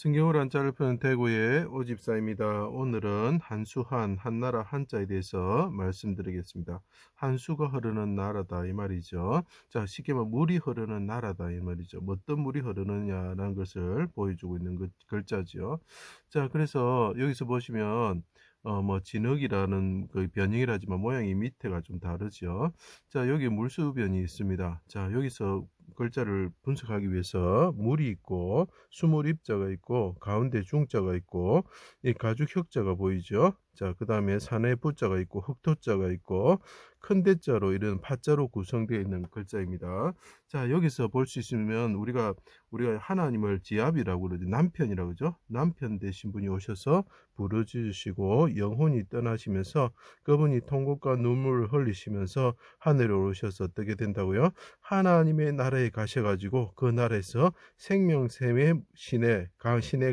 성경을 한자를 펴는 대구의 오집사입니다. 오늘은 한수한, 한나라 한자에 대해서 말씀드리겠습니다. 한수가 흐르는 나라다 이 말이죠. 자, 쉽게 말하면 물이 흐르는 나라다 이 말이죠. 어떤 물이 흐르느냐라는 것을 보여주고 있는 글자죠. 자, 그래서 여기서 보시면 진흙이라는 그 변형이라지만 모양이 밑에가 좀 다르죠. 자, 여기 물수변이 있습니다. 자, 여기서 글자를 분석하기 위해서 물이 있고 수물 입자가 있고 가운데 중자가 있고 이 가죽 혁자가 보이죠. 자, 그 다음에 산의 부자가 있고 흑토자가 있고 큰 대자로 이런 파자로 구성되어 있는 글자입니다. 자, 여기서 볼 수 있으면 우리가 하나님을 지압이라고 그러죠. 남편이라고 그러죠. 남편 되신 분이 오셔서 부르짖으시고 영혼이 떠나시면서 그분이 통곡과 눈물을 흘리시면서 하늘에 오르셔서 어떻게 된다고요? 하나님의 나라에 가셔가지고 그 나라에서 생명샘의 신의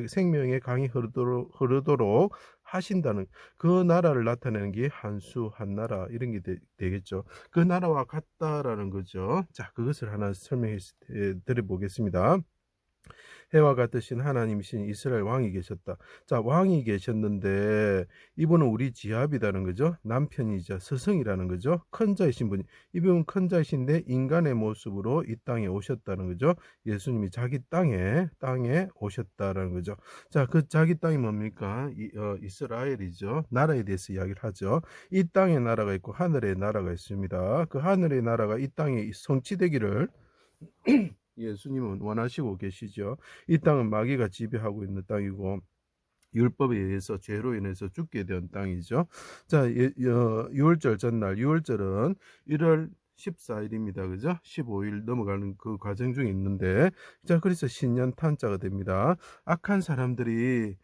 생명의 강이 흐르도록 하신다는 그 나라를 나타내는 게 한수 한나라 이런 게 되겠죠. 그 나라와 같다라는 거죠. 자, 그것을 하나 설명해 드려보겠습니다. 해와 같으신 하나님이신 이스라엘 왕이 계셨다. 자, 왕이 계셨는데 이분은 우리 지압이라는 거죠. 남편이자 스승이라는 거죠. 큰 자이신 분이, 이분은 큰 자이신데 인간의 모습으로 이 땅에 오셨다는 거죠. 예수님이 자기 땅에 오셨다라는 거죠. 자, 그 자기 땅이 뭡니까? 이스라엘이죠. 나라에 대해서 이야기를 하죠. 이 땅에 나라가 있고 하늘의 나라가 있습니다. 그 하늘의 나라가 이 땅에 성취되기를 예수님은 원하시고 계시죠. 이 땅은 마귀가 지배하고 있는 땅이고 율법에 의해서 죄로 인해서 죽게 된 땅이죠. 자, 6월절 전날, 6월절은 1월 14일입니다. 그죠? 15일 넘어가는 그 과정 중에 있는데, 자, 그래서 신년 탄자가 됩니다. 악한 사람들이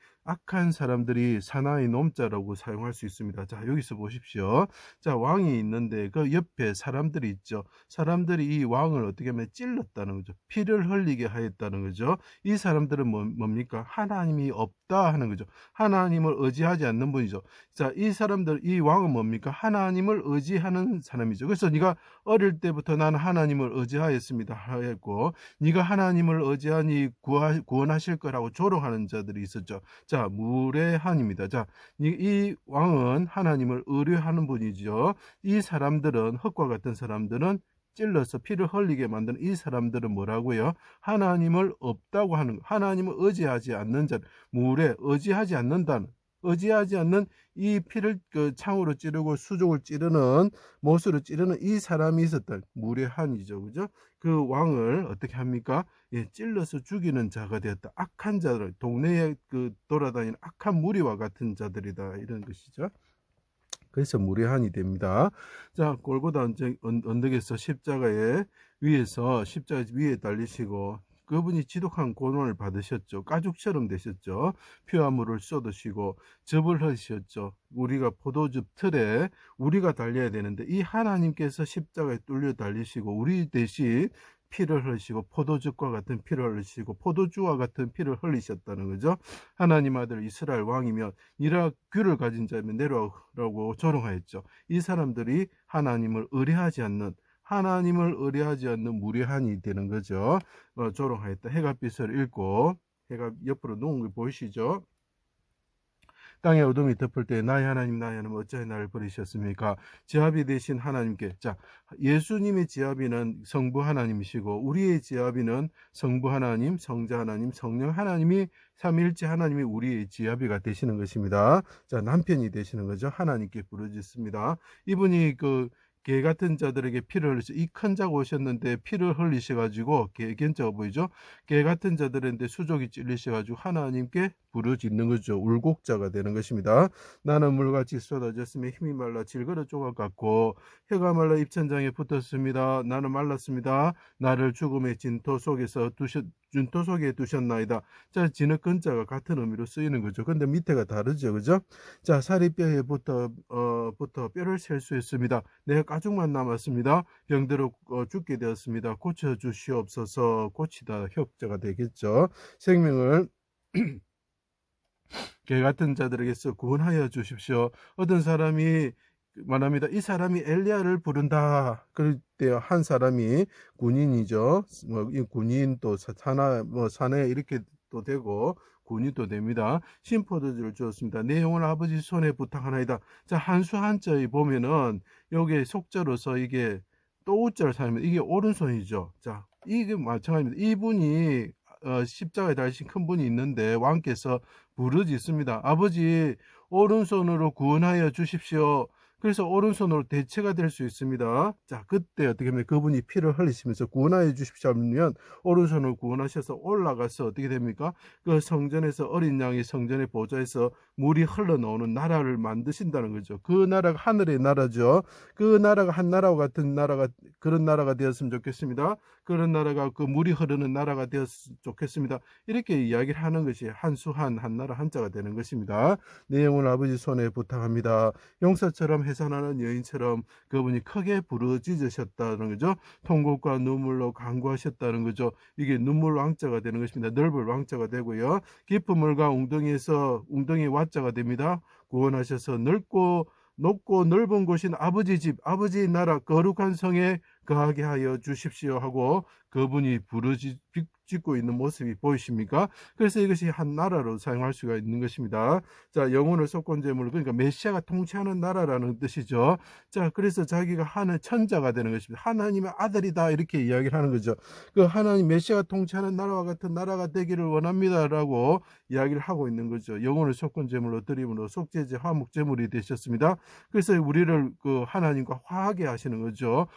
사나이 놈자라고 사용할 수 있습니다. 자, 여기서 보십시오. 자, 왕이 있는데 그 옆에 사람들이 있죠. 사람들이 이 왕을 어떻게 하면 찔렀다는 거죠. 피를 흘리게 하였다는 거죠. 이 사람들은 뭡니까? 하나님이 없다 하는 거죠. 하나님을 의지하지 않는 분이죠. 자, 이 사람들, 이 왕은 뭡니까? 하나님을 의지하는 사람이죠. 그래서 네가 어릴 때부터 나는 하나님을 의지하였습니다 하였고, 네가 하나님을 의지하니 구원하실 거라고 조롱하는 자들이 있었죠. 자, 무례한입니다. 자, 이 왕은 하나님을 의뢰하는 분이죠. 이 사람들은, 흙과 같은 사람들은 찔러서 피를 흘리게 만드는 이 사람들은 뭐라고요? 하나님을 없다고 하는, 하나님을 의지하지 않는 자, 의지하지 않는 이 피를 그 창으로 찌르고 수족을 찌르는, 못으로 찌르는 이 사람이 있었다. 무례한이죠. 그죠? 그 왕을 어떻게 합니까? 예, 찔러서 죽이는 자가 되었다. 악한 자들, 동네에 그 돌아다니는 악한 무리와 같은 자들이다. 이런 것이죠. 그래서 무례한이 됩니다. 자, 골고다 언덕에서 십자가 위에 달리시고 그분이 지독한 고난을 받으셨죠. 가죽처럼 되셨죠. 피와 물을 쏟으시고 즙을 흘리셨죠. 우리가 포도즙 틀에 우리가 달려야 되는데 이 하나님께서 십자가에 뚫려 달리시고 우리 대신 피를 흘리시고 포도즙과 같은 피를 흘리시고 포도주와 같은 피를 흘리셨다는 거죠. 하나님 아들 이스라엘 왕이며 이라 귀를 가진 자면 내려라고 조롱하였죠. 이 사람들이 하나님을 의뢰하지 않는 무례한이 되는 거죠. 조롱하였다. 해가 빛을 잃고 해가 옆으로 누운 거 보이시죠? 땅의 어둠이 덮을 때 나의 하나님 어찌하여 나를 버리셨습니까? 지아비 되신 하나님께, 자, 예수님의 지아비는 성부 하나님이시고 우리의 지아비는 성부 하나님, 성자 하나님, 성령 하나님이 삼위일체 하나님이 우리의 지아비가 되시는 것입니다. 자, 남편이 되시는 거죠. 하나님께 부르짖습니다. 이분이 개 같은 자들에게 피를 흘리시, 이 큰 자가 오셨는데 피를 흘리셔가지고, 개견자가 보이죠? 개 같은 자들인데 수족이 찔리셔가지고 하나님께 부르짖는 거죠. 울곡자가 되는 것입니다. 나는 물같이 쏟아졌으며 힘이 말라 질그릇 조각 같고 혀가 말라 입천장에 붙었습니다. 나는 말랐습니다. 나를 죽음의 진토 속에 두셨나이다. 자, 진흙근자가 같은 의미로 쓰이는 거죠. 근데 밑에가 다르죠. 그죠? 자, 살이 뼈에 부터 뼈를 셀 수 있습니다. 내가 가죽만 남았습니다. 병들어 죽게 되었습니다. 고쳐주시옵소서. 고치다 혁자가 되겠죠. 생명을 개 같은 자들에게서 구원하여 주십시오. 어떤 사람이 말합니다. 이 사람이 엘리야를 부른다. 그럴 때 한 사람이 군인이죠. 이 군인 또 산에 이렇게 납도 되고 군인도 됩니다. 심포도주를 주었습니다. 내 영혼 아버지 손에 부탁하나이다. 자, 한수 한자에 보면은 여기에 속자로서 이게 또우자를 사용하면 이게 오른손이죠. 자, 이게 마찬가지입니다. 이분이 십자가에 달리신 큰 분이 있는데 왕께서 부르짖습니다. 아버지 오른손으로 구원하여 주십시오. 그래서 오른손으로 대체가 될 수 있습니다. 자, 그때 어떻게 하면 그분이 피를 흘리시면서 구원하여 주십시오 하면 오른손으로 구원하셔서 올라가서 어떻게 됩니까? 그 성전에서 어린 양이 성전의 보좌에서 물이 흘러나오는 나라를 만드신다는 거죠. 그 나라가 하늘의 나라죠. 그 나라가 한 나라와 같은 나라가, 그런 나라가 되었으면 좋겠습니다. 그런 나라가 그 물이 흐르는 나라가 되었으면 좋겠습니다. 이렇게 이야기를 하는 것이 한수한 한나라 한자가 되는 것입니다. 내 영혼 아버지 손에 부탁합니다. 용사처럼 해산하는 여인처럼 그분이 크게 부르짖으셨다는 거죠. 통곡과 눈물로 간구하셨다는 거죠. 이게 눈물 왕자가 되는 것입니다. 넓을 왕자가 되고요. 깊은 물과 웅덩이에서 웅덩이 와자가 됩니다. 구원하셔서 높고 넓은 곳인 아버지 집, 아버지 나라 거룩한 성에 거하게 하여 주십시오 하고 그분이 부르짖고 있는 모습이 보이십니까? 그래서 이것이 한 나라로 사용할 수가 있는 것입니다. 자, 영혼을 속건제물, 그러니까 메시아가 통치하는 나라라는 뜻이죠. 자, 그래서 자기가 하는 천자가 되는 것입니다. 하나님의 아들이다 이렇게 이야기를 하는 거죠. 그 하나님 메시아가 통치하는 나라와 같은 나라가 되기를 원합니다라고 이야기를 하고 있는 거죠. 영혼을 속건제물로 드림으로 속죄제 화목제물이 되셨습니다. 그래서 우리를 그 하나님과 화하게 하시는 거죠.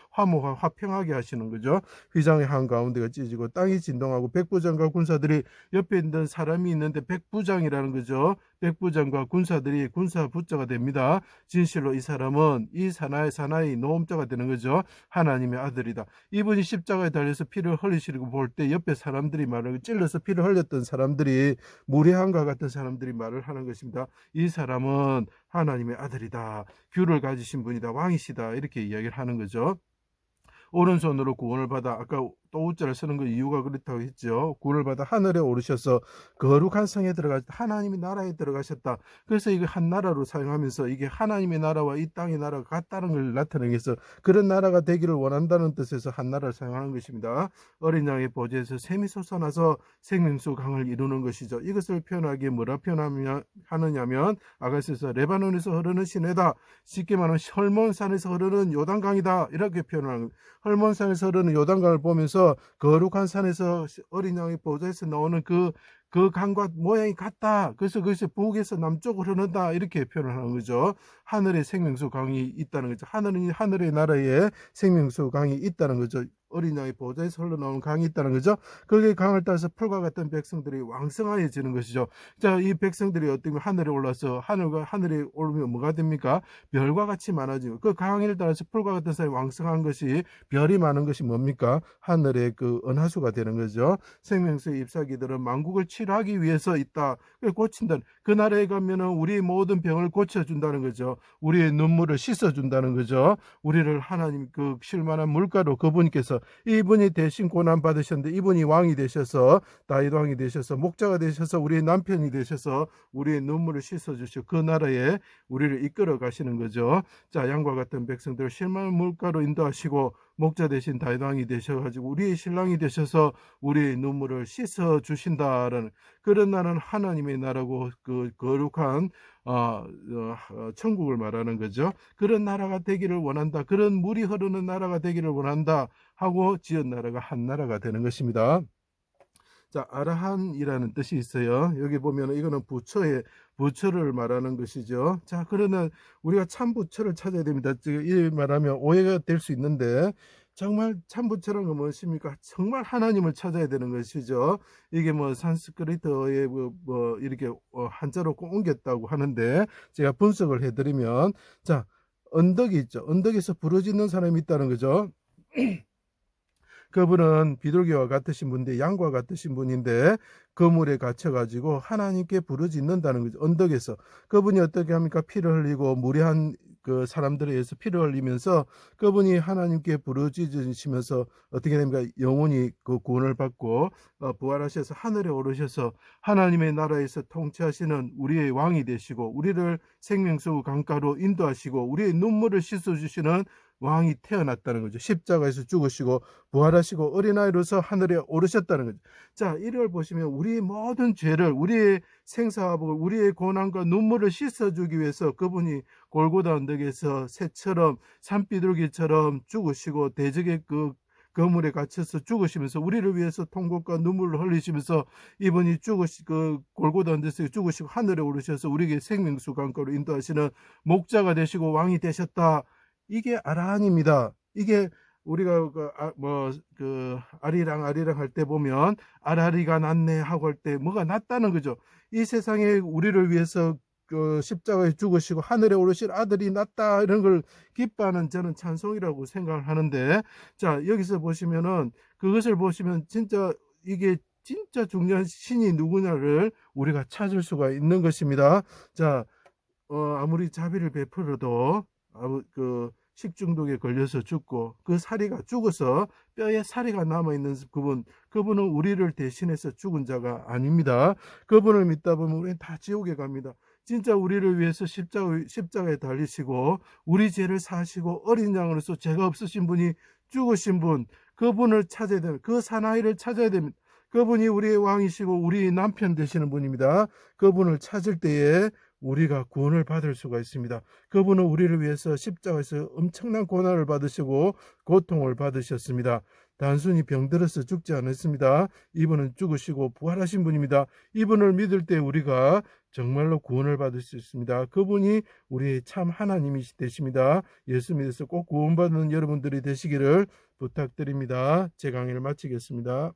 화평하게 하시는 거죠. 휘장의 한가운데가 찢어지고 땅이 진동하고 백부장과 군사들이 옆에 있는 사람이 있는데 백부장이라는 거죠. 백부장과 군사들이 군사 부자가 됩니다. 진실로 이 사람은 이 사나이 노음자가 되는 거죠. 하나님의 아들이다. 이분이 십자가에 달려서 피를 흘리시고 볼 때 옆에 사람들이 말을 찔러서 피를 흘렸던 사람들이 무례한과 같은 사람들이 말을 하는 것입니다. 이 사람은 하나님의 아들이다. 규를 가지신 분이다. 왕이시다. 이렇게 이야기를 하는 거죠. 오른손으로 구원을 받아 아까 또우자를 쓰는 그 이유가 그렇다고 했죠. 구원을 받아 하늘에 오르셔서 거룩한 성에 들어가셨다. 하나님의 나라에 들어가셨다. 그래서 이거 한 나라로 사용하면서 이게 하나님의 나라와 이 땅의 나라가 같다는 걸 나타내기 위해서 그런 나라가 되기를 원한다는 뜻에서 한 나라를 사용하는 것입니다. 어린 양의 보좌에서 샘이 솟아나서 생명수 강을 이루는 것이죠. 이것을 표현하기에 뭐라 표현하느냐면 아가스에서 레바논에서 흐르는 시내다. 쉽게 말하면 헐몬산에서 흐르는 요단강이다. 이렇게 표현하는 헐몬산에서 흐르는 요단강을 보면서 거룩한 산에서 어린 양의 보좌에서 나오는 그 강과 모양이 같다. 그래서 그것이 북에서 남쪽으로 흐른다. 이렇게 표현하는 거죠. 하늘에 생명수 강이 있다는 거죠. 하늘의 나라에 생명수 강이 있다는 거죠. 어린 양의 보좌에서 흘러나오는 강이 있다는 거죠. 거기에 강을 따라서 풀과 같은 백성들이 왕성하여지는 것이죠. 자, 이 백성들이 어떻게 하늘에 올라서 하늘에 오르면 뭐가 됩니까? 별과 같이 많아지고 그 강을 따라서 풀과 같은 사람이 왕성한 것이 별이 많은 것이 뭡니까? 하늘의 그 은하수가 되는 거죠. 생명수의 잎사귀들은 만국을 치료하기 위해서 있다. 고친다. 그 나라에 가면은 우리의 모든 병을 고쳐준다는 거죠. 우리의 눈물을 씻어준다는 거죠. 우리를 하나님 그 실만한 물가로 그분께서 이분이 대신 고난 받으셨는데 이분이 왕이 되셔서 다윗 왕이 되셔서 목자가 되셔서 우리의 남편이 되셔서 우리의 눈물을 씻어주시고 그 나라에 우리를 이끌어 가시는 거죠. 자, 양과 같은 백성들을 실만한 물가로 인도하시고 목자 대신 다윗 왕이 되셔가지고 우리의 신랑이 되셔서 우리의 눈물을 씻어 주신다라는 그런 나라는 하나님의 나라고 그 거룩한 천국을 말하는 거죠. 그런 나라가 되기를 원한다. 그런 물이 흐르는 나라가 되기를 원한다 하고 지은 나라가 한 나라가 되는 것입니다. 자, 아라한이라는 뜻이 있어요. 여기 보면 이거는 부처를 말하는 것이죠. 자, 그러면 우리가 참 부처를 찾아야 됩니다. 이 말하면 오해가 될 수 있는데 정말 참 부처란 건 무엇입니까? 정말 하나님을 찾아야 되는 것이죠. 이게 뭐 산스크리트어에 뭐 이렇게 한자로 꼭 옮겼다고 하는데 제가 분석을 해드리면 자, 언덕이 있죠. 언덕에서 부르짖는 사람이 있다는 거죠. 그분은 비둘기와 같으신 분인데 양과 같으신 분인데 그물에 갇혀가지고 하나님께 부르짖는다는 거죠. 언덕에서 그분이 어떻게 합니까? 피를 흘리고 무례한 그 사람들에 의해서 피를 흘리면서 그분이 하나님께 부르짖으시면서 어떻게 됩니까? 영혼이 그 구원을 받고 부활하셔서 하늘에 오르셔서 하나님의 나라에서 통치하시는 우리의 왕이 되시고 우리를 생명수 강가로 인도하시고 우리의 눈물을 씻어주시는 왕이 태어났다는 거죠. 십자가에서 죽으시고 부활하시고 어린아이로서 하늘에 오르셨다는 거죠. 자, 이걸 보시면 우리의 모든 죄를, 우리의 생사화복을, 우리의 고난과 눈물을 씻어주기 위해서 그분이 골고다 언덕에서 새처럼 산비둘기처럼 죽으시고 대적의 그 거물에 갇혀서 죽으시면서 우리를 위해서 통곡과 눈물을 흘리시면서 이분이 그 골고다 언덕에서 죽으시고 하늘에 오르셔서 우리에게 생명수 강가로 인도하시는 목자가 되시고 왕이 되셨다. 이게 아라한입니다. 이게 우리가 아리랑 할 때 보면 아라리가 낫네 하고 할 때 뭐가 낫다는 거죠. 이 세상에 우리를 위해서 그 십자가에 죽으시고 하늘에 오르실 아들이 낫다, 이런 걸 기뻐하는 저는 찬송이라고 생각을 하는데, 자, 여기서 보시면은 그것을 보시면 진짜 이게 진짜 중요한 신이 누구냐를 우리가 찾을 수가 있는 것입니다. 자, 아무리 자비를 베풀어도 그 식중독에 걸려서 죽고 그 사리가 죽어서 뼈에 사리가 남아있는 그분은 우리를 대신해서 죽은 자가 아닙니다. 그분을 믿다 보면 우리는 다 지옥에 갑니다. 진짜 우리를 위해서 십자가에 달리시고 우리 죄를 사시고 어린 양으로서 죄가 없으신 분이 죽으신 분, 그분을 찾아야 됩니다. 그 사나이를 찾아야 됩니다. 그분이 우리의 왕이시고 우리 남편 되시는 분입니다. 그분을 찾을 때에 우리가 구원을 받을 수가 있습니다. 그분은 우리를 위해서 십자가에서 엄청난 고난을 받으시고 고통을 받으셨습니다. 단순히 병들어서 죽지 않았습니다. 이분은 죽으시고 부활하신 분입니다. 이분을 믿을 때 우리가 정말로 구원을 받을 수 있습니다. 그분이 우리의 참 하나님이 되십니다. 예수 믿어서 꼭 구원받는 여러분들이 되시기를 부탁드립니다. 제 강의를 마치겠습니다.